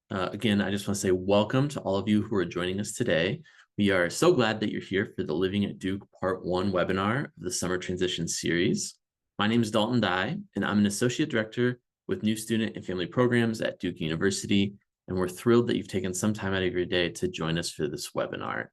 Again, I just want to say welcome to all of you who are joining us today. We are so glad that you're here for the Living at Duke Part 1 webinar of the Summer Transition Series. My name is Dalton Dye, and I'm an Associate Director with New Student and Family Programs at Duke University, and we're thrilled that you've taken some time out of your day to join us for this webinar.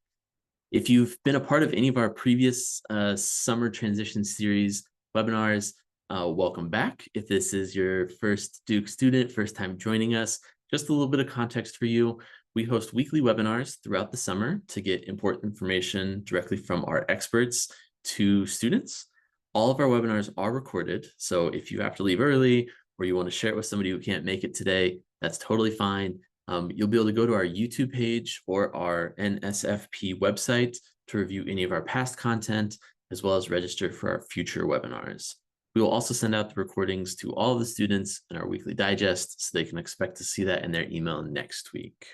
If you've been a part of any of our previous Summer Transition Series webinars, welcome back. If this is your first Duke student, first time joining us, just a little bit of context for you. We host weekly webinars throughout the summer to get important information directly from our experts to students. All of our webinars are recorded, so if you have to leave early or you want to share it with somebody who can't make it today, that's totally fine. You'll be able to go to our YouTube page or our NSFP website to review any of our past content, as well as register for our future webinars. We will also send out the recordings to all of the students in our weekly digest, so they can expect to see that in their email next week.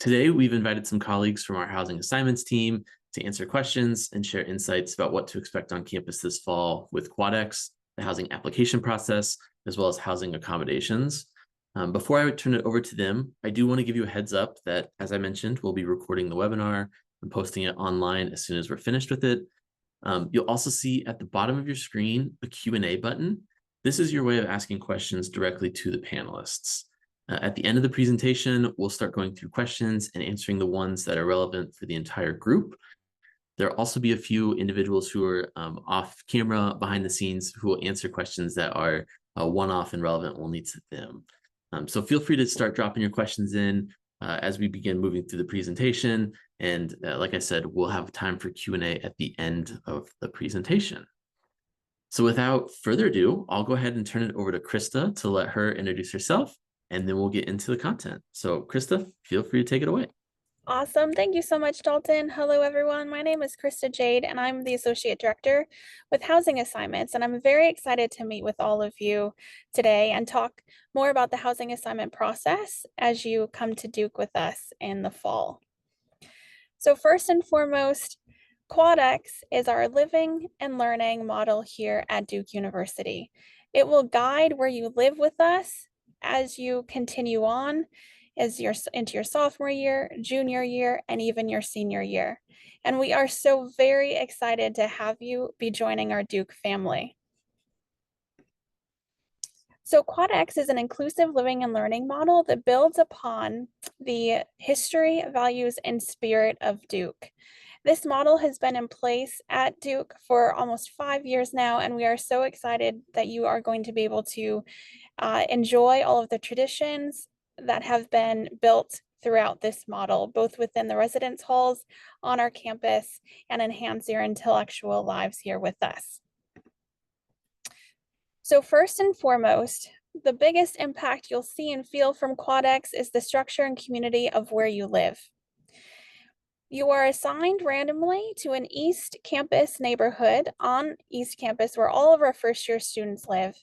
Today, we've invited some colleagues from our housing assignments team to answer questions and share insights about what to expect on campus this fall with QuadEx, the housing application process, as well as housing accommodations. Before I would turn it over to them, I do want to give you a heads up that, as I mentioned, we'll be recording the webinar and posting it online as soon as we're finished with it. You'll also see at the bottom of your screen a Q&A button. This is your way of asking questions directly to the panelists. At the end of the presentation, we'll start going through questions and answering the ones that are relevant for the entire group. There'll also be a few individuals who are off camera behind the scenes who will answer questions that are one-off and relevant only to them. So feel free to start dropping your questions in as we begin moving through the presentation. And like I said, we'll have time for Q&A at the end of the presentation. So without further ado, I'll go ahead and turn it over to Krista to let her introduce herself, and then we'll get into the content. So Krista, feel free to take it away. Awesome. Thank you so much, Dalton. Hello, everyone. My name is Krista Jade, and I'm the Associate Director with Housing Assignments. And I'm very excited to meet with all of you today and talk more about the housing assignment process as you come to Duke with us in the fall. So first and foremost, QuadEx is our living and learning model here at Duke University. It will guide where you live with us as you continue on into your sophomore year, junior year, and even your senior year. And we are so very excited to have you be joining our Duke family. So QuadEx is an inclusive living and learning model that builds upon the history, values, and spirit of Duke. This model has been in place at Duke for almost 5 years now, and we are so excited that you are going to be able to enjoy all of the traditions that have been built throughout this model, both within the residence halls on our campus, and enhance your intellectual lives here with us. So first and foremost, the biggest impact you'll see and feel from QuadEx is the structure and community of where you live. You are assigned randomly to an East Campus neighborhood on East Campus where all of our first year students live,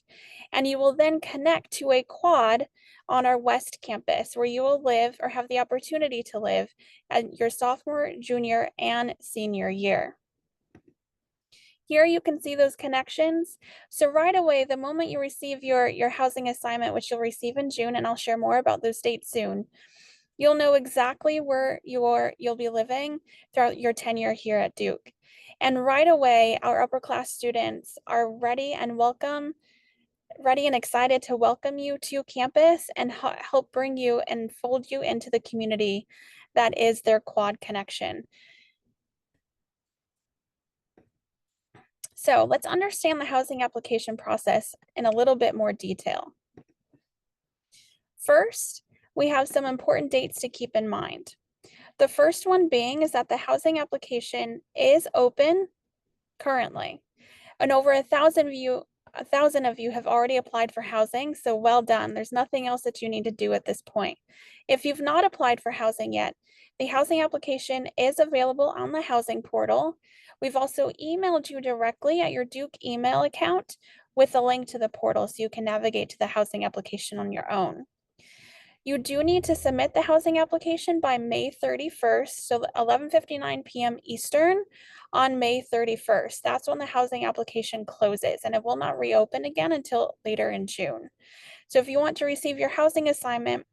and you will then connect to a quad on our West Campus where you will live or have the opportunity to live at your sophomore, junior, and senior year. Here you can see those connections. So right away, the moment you receive your housing assignment, which you'll receive in June, and I'll share more about those dates soon, you'll know exactly where you'll be living throughout your tenure here at Duke. And right away, our upper class students are ready and excited to welcome you to campus and help bring you and fold you into the community that is their quad connection. So let's understand the housing application process in a little bit more detail. First, we have some important dates to keep in mind. The first one being is that the housing application is open currently, and over 1,000 of you have already applied for housing, so well done. There's nothing else that you need to do at this point. If you've not applied for housing yet, the housing application is available on the housing portal. We've also emailed you directly at your Duke email account with a link to the portal so you can navigate to the housing application on your own. You do need to submit the housing application by May 31st, so 11:59 p.m. Eastern on May 31st. That's when the housing application closes, and it will not reopen again until later in June. So if you want to receive your housing assignment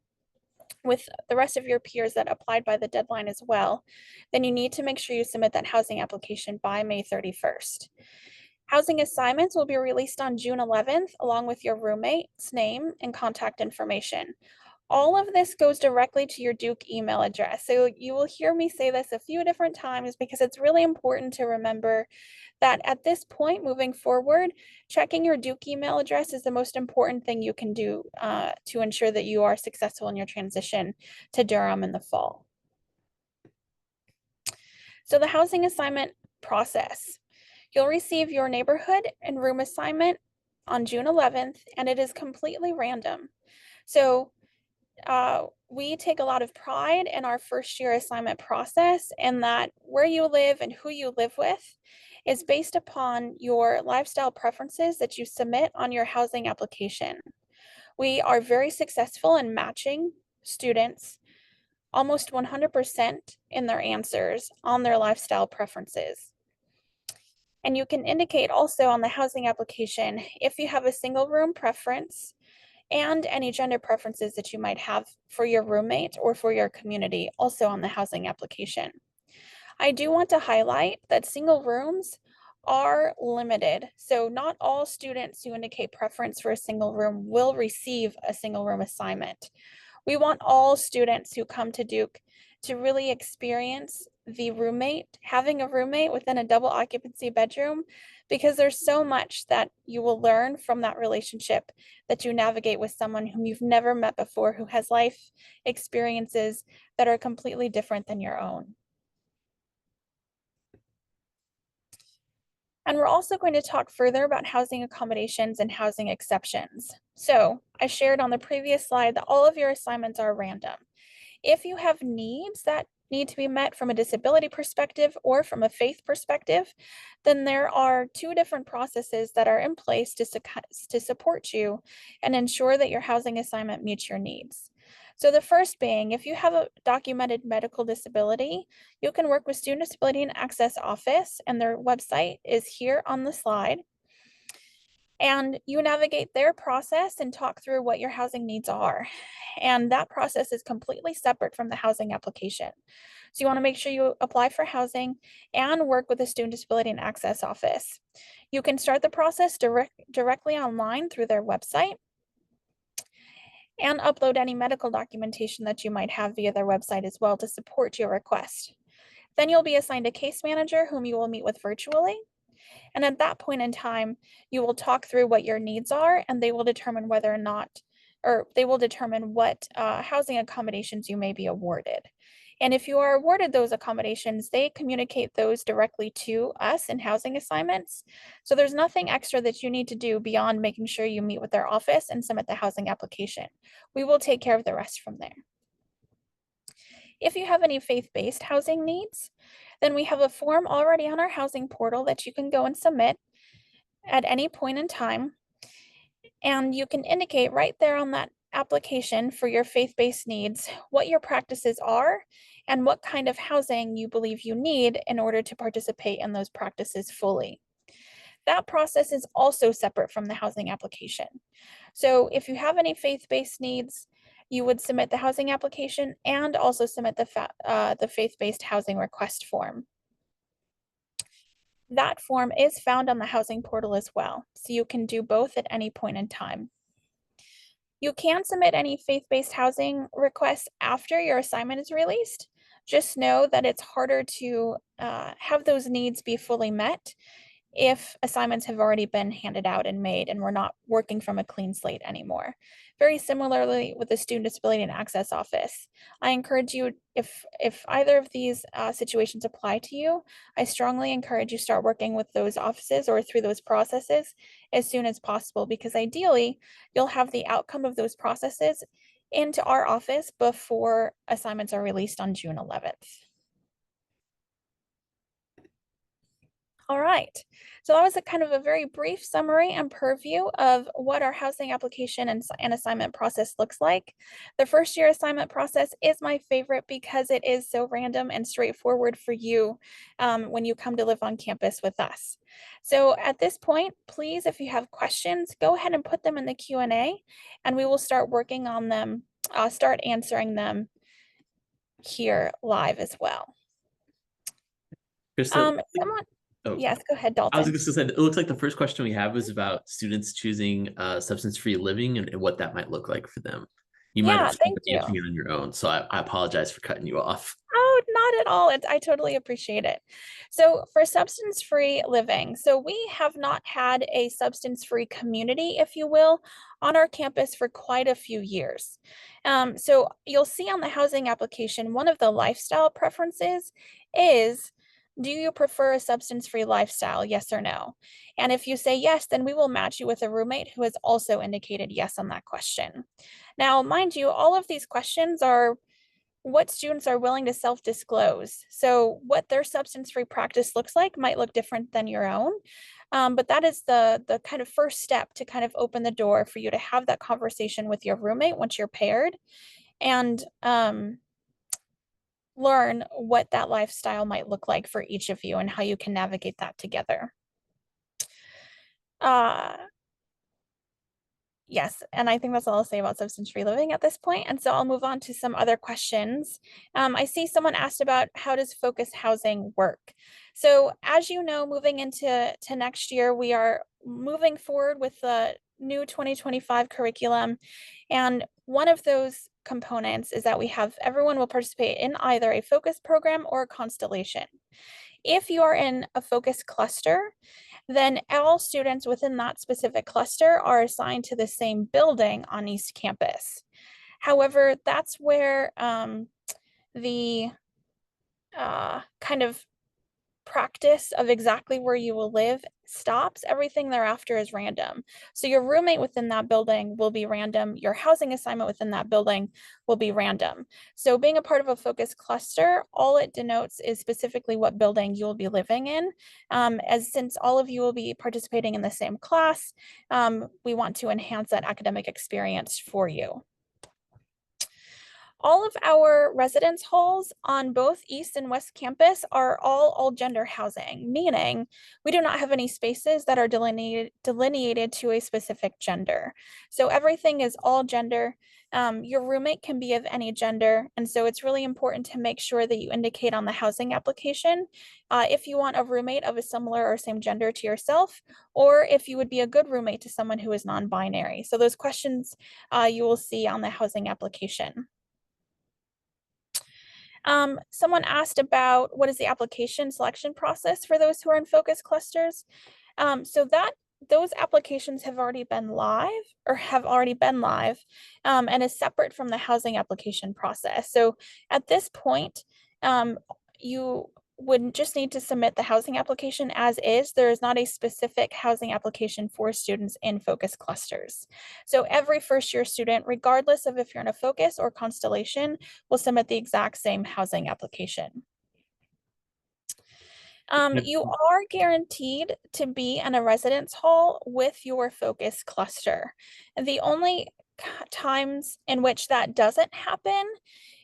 with the rest of your peers that applied by the deadline as well, then you need to make sure you submit that housing application by May 31st. Housing assignments will be released on June 11th, along with your roommate's name and contact information. All of this goes directly to your Duke email address. So you will hear me say this a few different times because it's really important to remember that at this point, moving forward, checking your Duke email address is the most important thing you can do to ensure that you are successful in your transition to Durham in the fall. So the housing assignment process. You'll receive your neighborhood and room assignment on June 11th, and it is completely random. So we take a lot of pride in our first year assignment process, and that where you live and who you live with is based upon your lifestyle preferences that you submit on your housing application. We are very successful in matching students almost 100% in their answers on their lifestyle preferences. And you can indicate also on the housing application if you have a single room preference and any gender preferences that you might have for your roommate or for your community, also on the housing application. I do want to highlight that single rooms are limited. So not all students who indicate preference for a single room will receive a single room assignment. We want all students who come to Duke to really experience having a roommate within a double occupancy bedroom, because there's so much that you will learn from that relationship that you navigate with someone whom you've never met before, who has life experiences that are completely different than your own. And we're also going to talk further about housing accommodations and housing exceptions. So I shared on the previous slide that all of your assignments are random. If you have needs that need to be met from a disability perspective or from a faith perspective, then there are two different processes that are in place to support you and ensure that your housing assignment meets your needs. So the first being, if you have a documented medical disability, you can work with Student Disability and Access Office, and their website is here on the slide. And you navigate their process and talk through what your housing needs are. And that process is completely separate from the housing application. So you want to make sure you apply for housing and work with the Student Disability and Access Office. You can start the process directly online through their website and upload any medical documentation that you might have via their website as well to support your request. Then you'll be assigned a case manager whom you will meet with virtually. And at that point in time, you will talk through what your needs are, and they will determine whether or not, or they will determine what housing accommodations you may be awarded. And if you are awarded those accommodations, they communicate those directly to us in housing assignments. So there's nothing extra that you need to do beyond making sure you meet with their office and submit the housing application. We will take care of the rest from there. If you have any faith-based housing needs, then we have a form already on our housing portal that you can go and submit at any point in time. And you can indicate right there on that application for your faith-based needs what your practices are and what kind of housing you believe you need in order to participate in those practices fully. That process is also separate from the housing application. So if you have any faith-based needs, you would submit the housing application and also submit the faith-based housing request form. That form is found on the housing portal as well, so you can do both at any point in time. You can submit any faith-based housing requests after your assignment is released. Just know that it's harder to have those needs be fully met if assignments have already been handed out and made and we're not working from a clean slate anymore. Very similarly with the Student Disability and Access Office, I encourage you, if either of these situations apply to you, I strongly encourage you start working with those offices or through those processes as soon as possible, because ideally you'll have the outcome of those processes into our office before assignments are released on June 11th. All right, so that was a kind of a very brief summary and purview of what our housing application and assignment process looks like. The first year assignment process is my favorite because it is so random and straightforward for you when you come to live on campus with us. So at this point, please, if you have questions, go ahead and put them in the Q&A, and we will start working on them start answering them here live as well. Krista, Someone, oh, yes, go ahead, I was Dalton. just gonna say, it looks like the first question we have is about students choosing substance-free living and what that might look like for them. You might Yeah, have thank been you. answering it on your own, so I apologize for cutting you off. Oh, not at all. I totally appreciate it. So for substance-free living, so we have not had a substance-free community, if you will, on our campus for quite a few years. So you'll see on the housing application, one of the lifestyle preferences is, do you prefer a substance-free lifestyle? Yes or no? And if you say yes, then we will match you with a roommate who has also indicated yes on that question. Now, mind you, all of these questions are what students are willing to self-disclose. So what their substance-free practice looks like might look different than your own. But that is the kind of first step to kind of open the door for you to have that conversation with your roommate once you're paired and learn what that lifestyle might look like for each of you and how you can navigate that together. Uh, Yes, and I think that's all I'll say about substance-free living at this point. And so I'll move on to some other questions. I see someone asked about how does focus housing work? So as you know, moving into next year, we are moving forward with the new 2025 curriculum. And one of those components is that we have everyone will participate in either a focus program or a constellation. If you are in a focus cluster, then all students within that specific cluster are assigned to the same building on East Campus. However, that's where the kind of practice of exactly where you will live stops. Everything thereafter is random. So your roommate within that building will be random. Your housing assignment within that building will be random. So being a part of a focus cluster, all it denotes is specifically what building you will be living in. As since all of you will be participating in the same class, we want to enhance that academic experience for you. All of our residence halls on both East and West Campus are all gender housing, meaning we do not have any spaces that are delineated to a specific gender. So everything is all gender. Your roommate can be of any gender, and so it's really important to make sure that you indicate on the housing application if you want a roommate of a similar or same gender to yourself, or if you would be a good roommate to someone who is non-binary. So those questions you will see on the housing application. Someone asked about what is the application selection process for those who are in focus clusters. So that those applications have already been live and is separate from the housing application process. So at this point, you would just need to submit the housing application as is. There is not a specific housing application for students in focus clusters. So every first year student, regardless of if you're in a focus or constellation, will submit the exact same housing application. You are guaranteed to be in a residence hall with your focus cluster. The only times in which that doesn't happen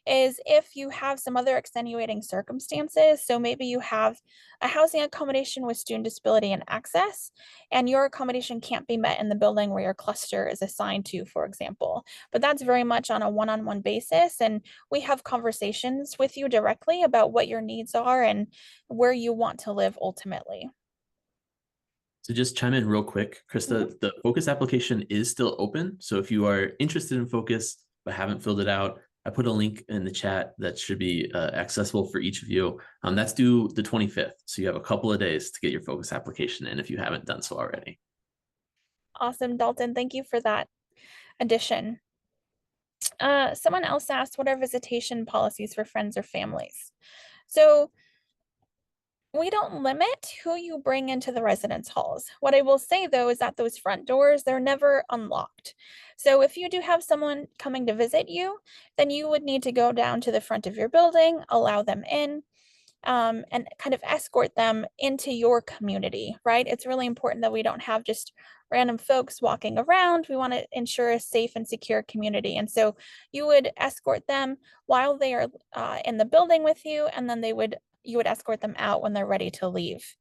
is if you have some other extenuating circumstances. So maybe you have a housing accommodation with student disability and access, and your accommodation can't be met in the building where your cluster is assigned to, for example. But that's very much on a one-on-one basis. And we have conversations with you directly about what your needs are and where you want to live ultimately. So just chime in real quick, Krista, the focus application is still open. So if you are interested in focus but haven't filled it out, I put a link in the chat that should be accessible for each of you. That's due the 25th. So you have a couple of days to get your focus application in if you haven't done so already. Awesome, Dalton. Thank you for that addition. Someone else asked, what are visitation policies for friends or families? So we don't limit who you bring into the residence halls. What I will say though is that those front doors, they're never unlocked. So if you do have someone coming to visit you, then you would need to go down to the front of your building, allow them in, and kind of escort them into your community, right? It's really important that we don't have just random folks walking around. We want to ensure a safe and secure community. And so you would escort them while they are in the building with you, and then you would escort them out when they're ready to leave.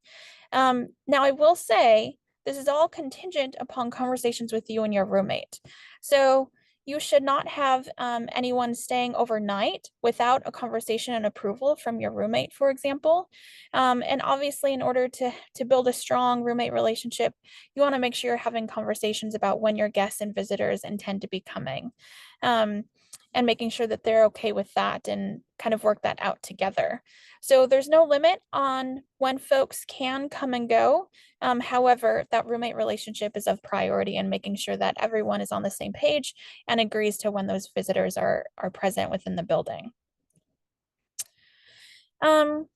Now, I will say this is all contingent upon conversations with you and your roommate. So You should not have anyone staying overnight without a conversation and approval from your roommate, for example. And obviously, in order to build a strong roommate relationship, you want to make sure you're having conversations about when your guests and visitors intend to be coming, um, and making sure that they're okay with that and kind of work that out together. So there's no limit on when folks can come and go. However, that roommate relationship is of priority, and making sure that everyone is on the same page and agrees to when those visitors are present within the building. Um,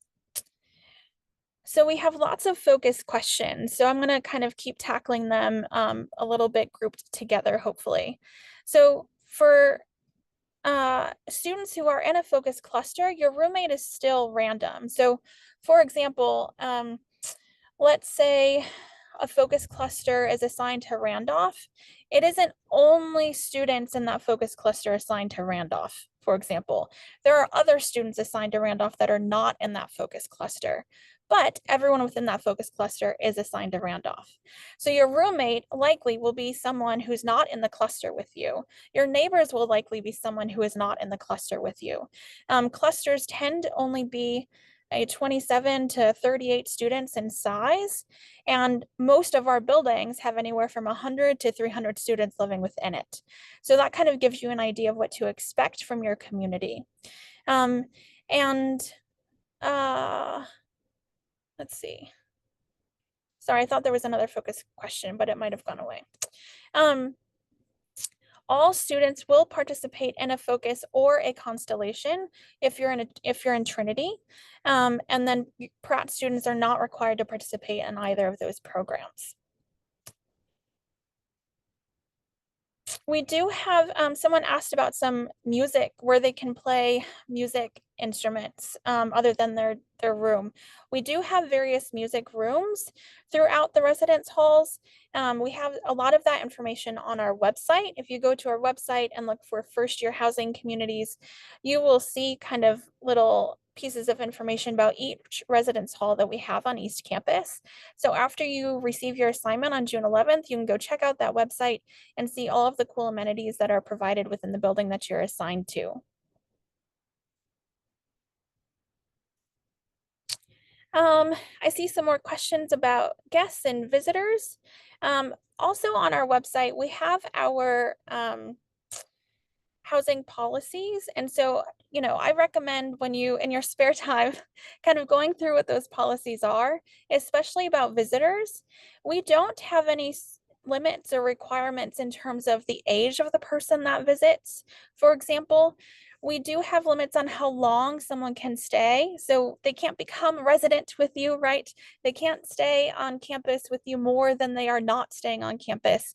so we have lots of focus questions. So I'm going to kind of keep tackling them a little bit grouped together, hopefully. So for students who are in a focus cluster, your roommate is still random. So for example, let's say a focus cluster is assigned to Randolph. It isn't only students in that focus cluster assigned to Randolph, for example. There are other students assigned to Randolph that are not in that focus cluster, but everyone within that focus cluster is assigned to Randolph. So your roommate likely will be someone who's not in the cluster with you. Your neighbors will likely be someone who is not in the cluster with you. Clusters tend to only be 27 to 38 students in size, and most of our buildings have anywhere from 100 to 300 students living within it. So that kind of gives you an idea of what to expect from your community. Um, and let's see. Sorry, I thought there was another focus question, but it might have gone away. All students will participate in a focus or a constellation if you're in Trinity. And then Pratt students are not required to participate in either of those programs. We do have someone asked about some music where they can play music instruments other than their room. We do have various music rooms throughout the residence halls. We have a lot of that information on our website. If you go to our website and look for first year housing communities, you will see kind of little pieces of information about each residence hall that we have on East Campus. So after you receive your assignment on June 11th, you can go check out that website and see all of the cool amenities that are provided within the building that you're assigned to. I see some more questions about guests and visitors. Also on our website, we have our housing policies. And so, I recommend when you, in your spare time, kind of going through what those policies are, especially about visitors. We don't have any limits or requirements in terms of the age of the person that visits. For example, we do have limits on how long someone can stay. So they can't become a resident with you, right? They can't stay on campus with you more than they are not staying on campus.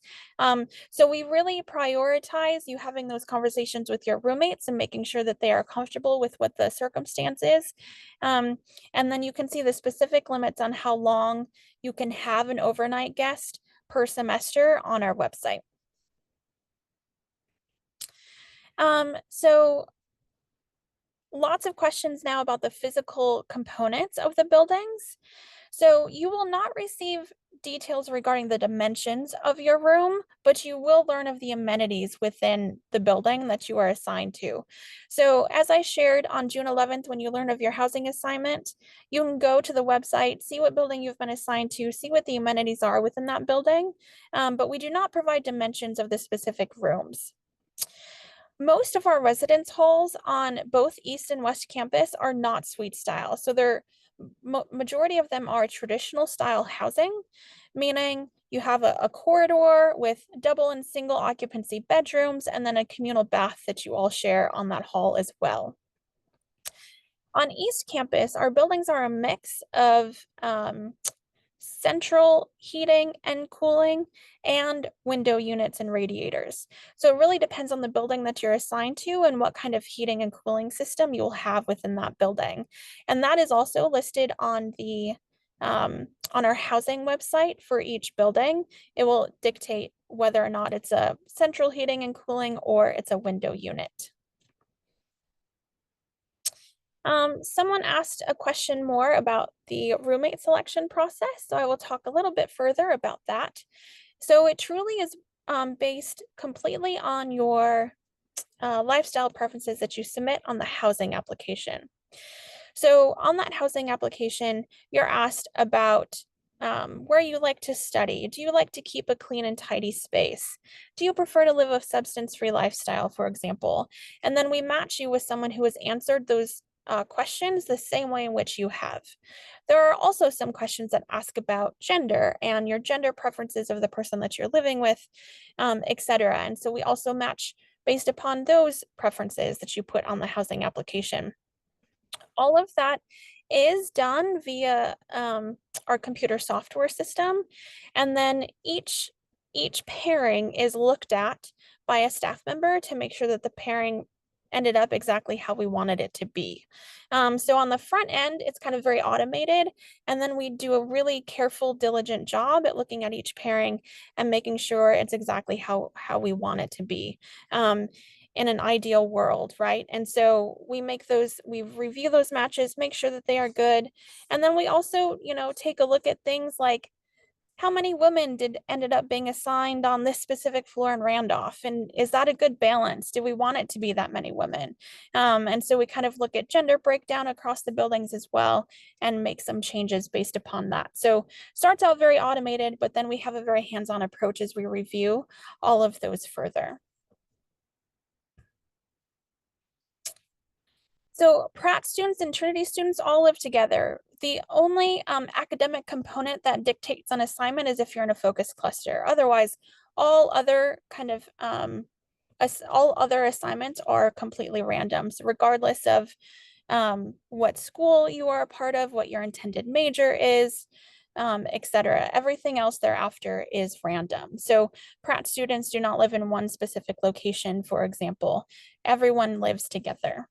So we really prioritize you having those conversations with your roommates and making sure that they are comfortable with what the circumstance is. And then you can see the specific limits on how long you can have an overnight guest per semester on our website. So lots of questions now about the physical components of the buildings. So you will not receive details regarding the dimensions of your room, but you will learn of the amenities within the building that you are assigned to. So as I shared on June 11th, when you learn of your housing assignment, you can go to the website, see what building you've been assigned to, see what the amenities are within that building, but we do not provide dimensions of the specific rooms. Most of our residence halls on both East and West Campus are not suite style. So they're majority of them are traditional style housing, meaning you have a corridor with double and single occupancy bedrooms and then a communal bath that you all share on that hall as well. On East Campus, our buildings are a mix of central heating and cooling and window units and radiators. So it really depends on the building that you're assigned to and what kind of heating and cooling system you'll have within that building. And that is also listed on the on our housing website for each building. It will dictate whether or not it's a central heating and cooling or it's a window unit. Someone asked a question more about the roommate selection process, so I will talk a little bit further about that. So it truly is based completely on your lifestyle preferences that you submit on the housing application. So on that housing application, you're asked about where you like to study. Do you like to keep a clean and tidy space? Do you prefer to live a substance-free lifestyle, for example? And then we match you with someone who has answered those questions the same way in which you have. There are also some questions that ask about gender and your gender preferences of the person that you're living with, etc. And so we also match based upon those preferences that you put on the housing application. All of that is done via our computer software system. And then each pairing is looked at by a staff member to make sure that the pairing ended up exactly how we wanted it to be. So on the front end, it's kind of very automated. And then we do a really careful, diligent job at looking at each pairing and making sure it's exactly how we want it to be. In an ideal world, right? And so we review those matches, make sure that they are good. And then we also, take a look at things like how many women ended up being assigned on this specific floor in Randolph? And is that a good balance? Do we want it to be that many women? And so we kind of look at gender breakdown across the buildings as well and make some changes based upon that. So starts out very automated, but then we have a very hands-on approach as we review all of those further. So Pratt students and Trinity students all live together. The only academic component that dictates an assignment is if you're in a focus cluster. Otherwise, all other kind of all other assignments are completely random. So regardless of what school you are a part of, what your intended major is, etc. Everything else thereafter is random. So Pratt students do not live in one specific location, for example. Everyone lives together.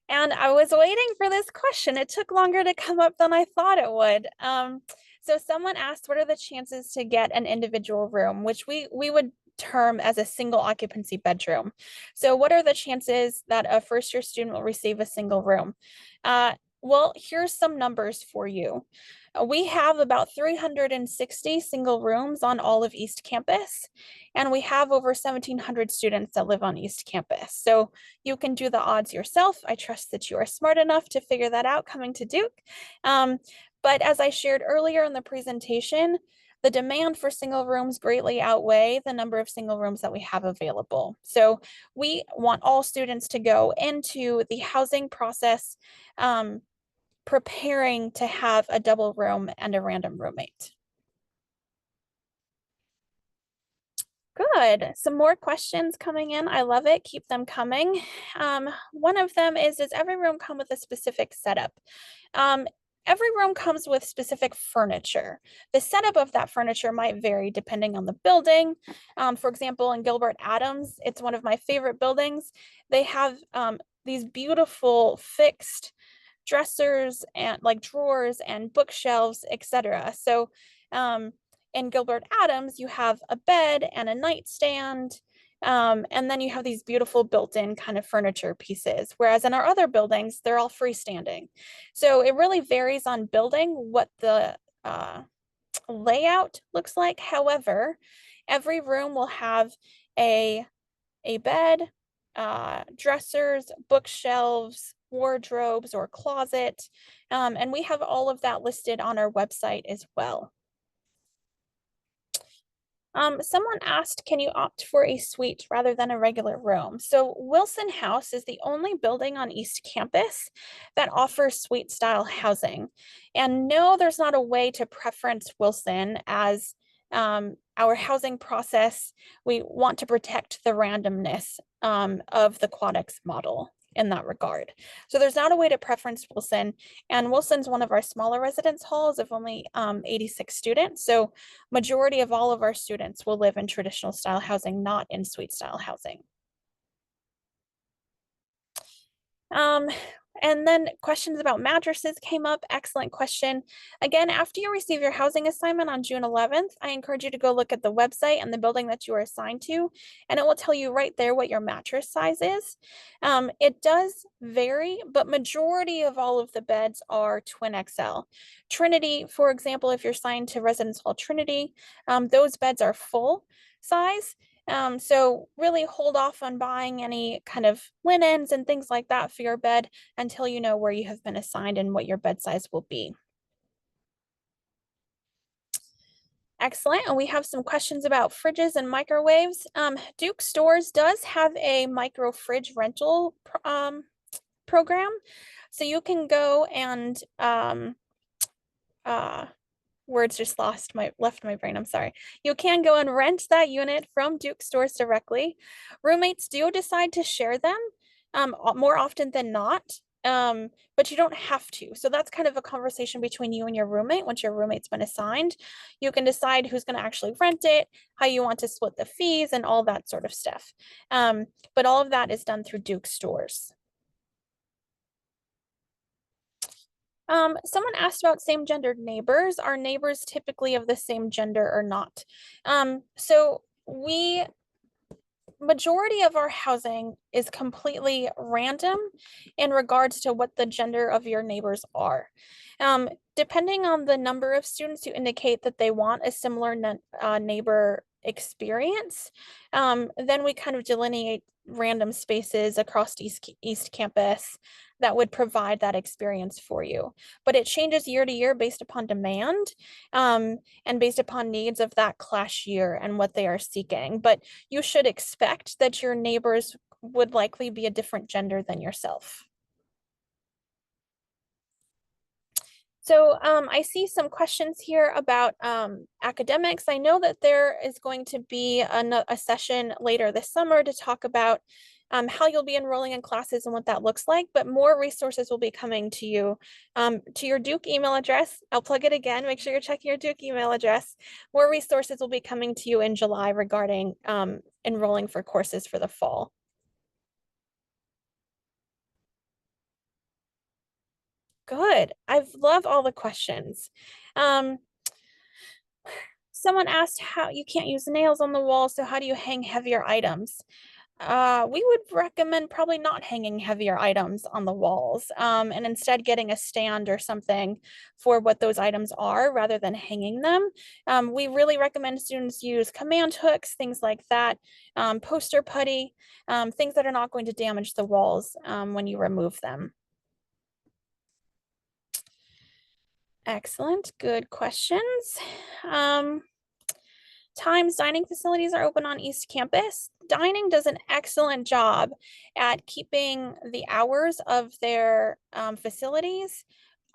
And I was waiting for this question. It took longer to come up than I thought it would. So someone asked, what are the chances to get an individual room, which we would term as a single occupancy bedroom. So what are the chances that a first year student will receive a single room? Well, here's some numbers for you. We have about 360 single rooms on all of East Campus, and we have over 1,700 students that live on East Campus. So you can do the odds yourself. I trust that you are smart enough to figure that out coming to Duke. But as I shared earlier in the presentation, the demand for single rooms greatly outweigh the number of single rooms that we have available. So we want all students to go into the housing process preparing to have a double room and a random roommate. Good. Some more questions coming in. I love it. Keep them coming. One of them is, does every room come with a specific setup? Every room comes with specific furniture. The setup of that furniture might vary depending on the building. For example, in Gilbert Adams, it's one of my favorite buildings. They have these beautiful fixed dressers and like drawers and bookshelves, etc. So in Gilbert Adams, you have a bed and a nightstand, and then you have these beautiful built-in kind of furniture pieces. Whereas in our other buildings, they're all freestanding. So it really varies on building what the layout looks like. However, every room will have a bed, dressers, bookshelves, wardrobes, or closet. And we have all of that listed on our website as well. Someone asked, can you opt for a suite rather than a regular room? So Wilson House is the only building on East Campus that offers suite style housing. And no, there's not a way to preference Wilson as our housing process. We want to protect the randomness of the QuadEx model in that regard. So there's not a way to preference Wilson, and Wilson's one of our smaller residence halls of only 86 students. So majority of all of our students will live in traditional style housing, not in suite style housing. And then questions about mattresses came up. Excellent question. Again, after you receive your housing assignment on June 11th, I encourage you to go look at the website and the building that you are assigned to, and it will tell you right there what your mattress size is. It does vary, but majority of all of the beds are twin XL. Trinity, for example, if you're assigned to Residence Hall Trinity, those beds are full size. So really hold off on buying any kind of linens and things like that for your bed until you know where you have been assigned and what your bed size will be. Excellent. And we have some questions about fridges and microwaves. Duke Stores does have a micro fridge rental program. So you can go and words just left my brain. I'm sorry. You can go and rent that unit from Duke Stores directly. Roommates do decide to share them more often than not, but you don't have to. So that's kind of a conversation between you and your roommate. Once your roommate's been assigned, you can decide who's going to actually rent it, how you want to split the fees, and all that sort of stuff. But all of that is done through Duke Stores. Someone asked about same-gendered neighbors. Are neighbors typically of the same gender or not? So majority of our housing is completely random in regards to what the gender of your neighbors are. Depending on the number of students who indicate that they want a similar neighbor experience, then we kind of delineate random spaces across East Campus that would provide that experience for you. But it changes year to year based upon demand, and based upon needs of that class year and what they are seeking. But you should expect that your neighbors would likely be a different gender than yourself. So I see some questions here about academics. I know that there is going to be a session later this summer to talk about how you'll be enrolling in classes and what that looks like, but more resources will be coming to you to your Duke email address. I'll plug it again. Make sure you're checking your Duke email address. More resources will be coming to you in July regarding enrolling for courses for the fall. Good. I've loved all the questions. Someone asked how you can't use nails on the wall, so how do you hang heavier items? We would recommend probably not hanging heavier items on the walls, and instead getting a stand or something for what those items are rather than hanging them. We really recommend students use command hooks, things like that, poster putty, things that are not going to damage the walls when you remove them. Excellent, good questions. Times dining facilities are open on East Campus. Dining does an excellent job at keeping the hours of their facilities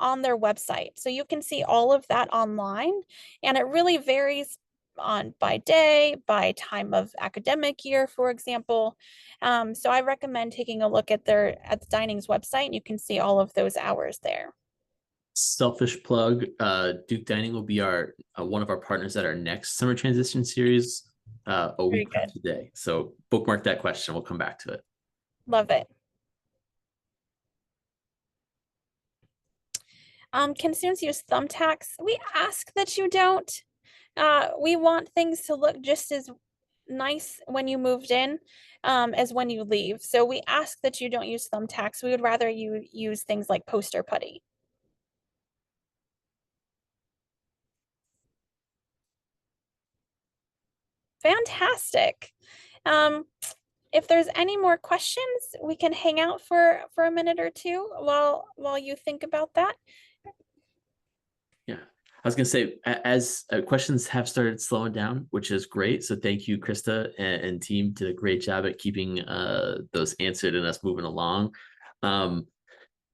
on their website. So you can see all of that online, and it really varies by day, by time of academic year, for example. So I recommend taking a look at the dining's website, and you can see all of those hours there. Selfish plug, Duke Dining will be our one of our partners at our next summer transition series a week from today. So bookmark that question. We'll come back to it. Love it. Can students use thumbtacks? We ask that you don't. We want things to look just as nice when you moved in as when you leave. So we ask that you don't use thumbtacks. We would rather you use things like poster putty. Fantastic. If there's any more questions, we can hang out for a minute or two while you think about that. Yeah, I was gonna say, as questions have started slowing down, which is great. So thank you, Krista and team, did a great job at keeping those answered and us moving along.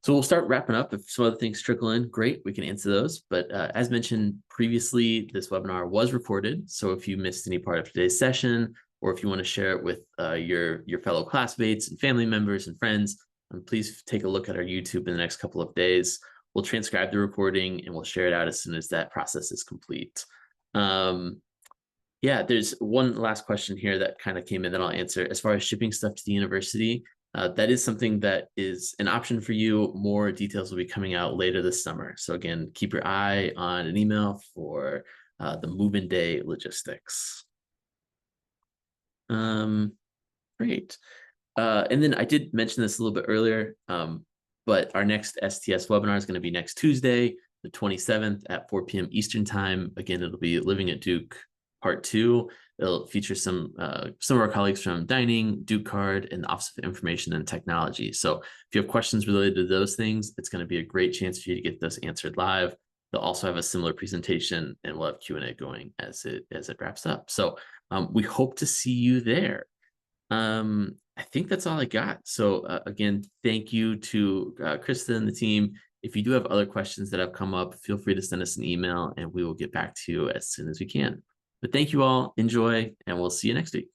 So we'll start wrapping up. If some other things trickle in, great, we can answer those. But as mentioned previously, this webinar was recorded. So if you missed any part of today's session, or if you want to share it with your fellow classmates and family members and friends, please take a look at our YouTube in the next couple of days. We'll transcribe the recording and we'll share it out as soon as that process is complete. Yeah, there's one last question here that kind of came in that I'll answer. As far as shipping stuff to the university, that is something that is an option for you. More details will be coming out later this summer. So again, keep your eye on an email for the move-in day logistics. Great. And then I did mention this a little bit earlier, but our next STS webinar is going to be next Tuesday, the 27th at 4 p.m. Eastern time. Again, it'll be Living at Duke Part 2. It'll feature some of our colleagues from Dining, Duke Card, and the Office of Information and Technology. So if you have questions related to those things, it's going to be a great chance for you to get those answered live. They'll also have a similar presentation, and we'll have Q&A going as it wraps up. So we hope to see you there. I think that's all I got. So again, thank you to Krista and the team. If you do have other questions that have come up, feel free to send us an email and we will get back to you as soon as we can. But thank you all, enjoy, and we'll see you next week.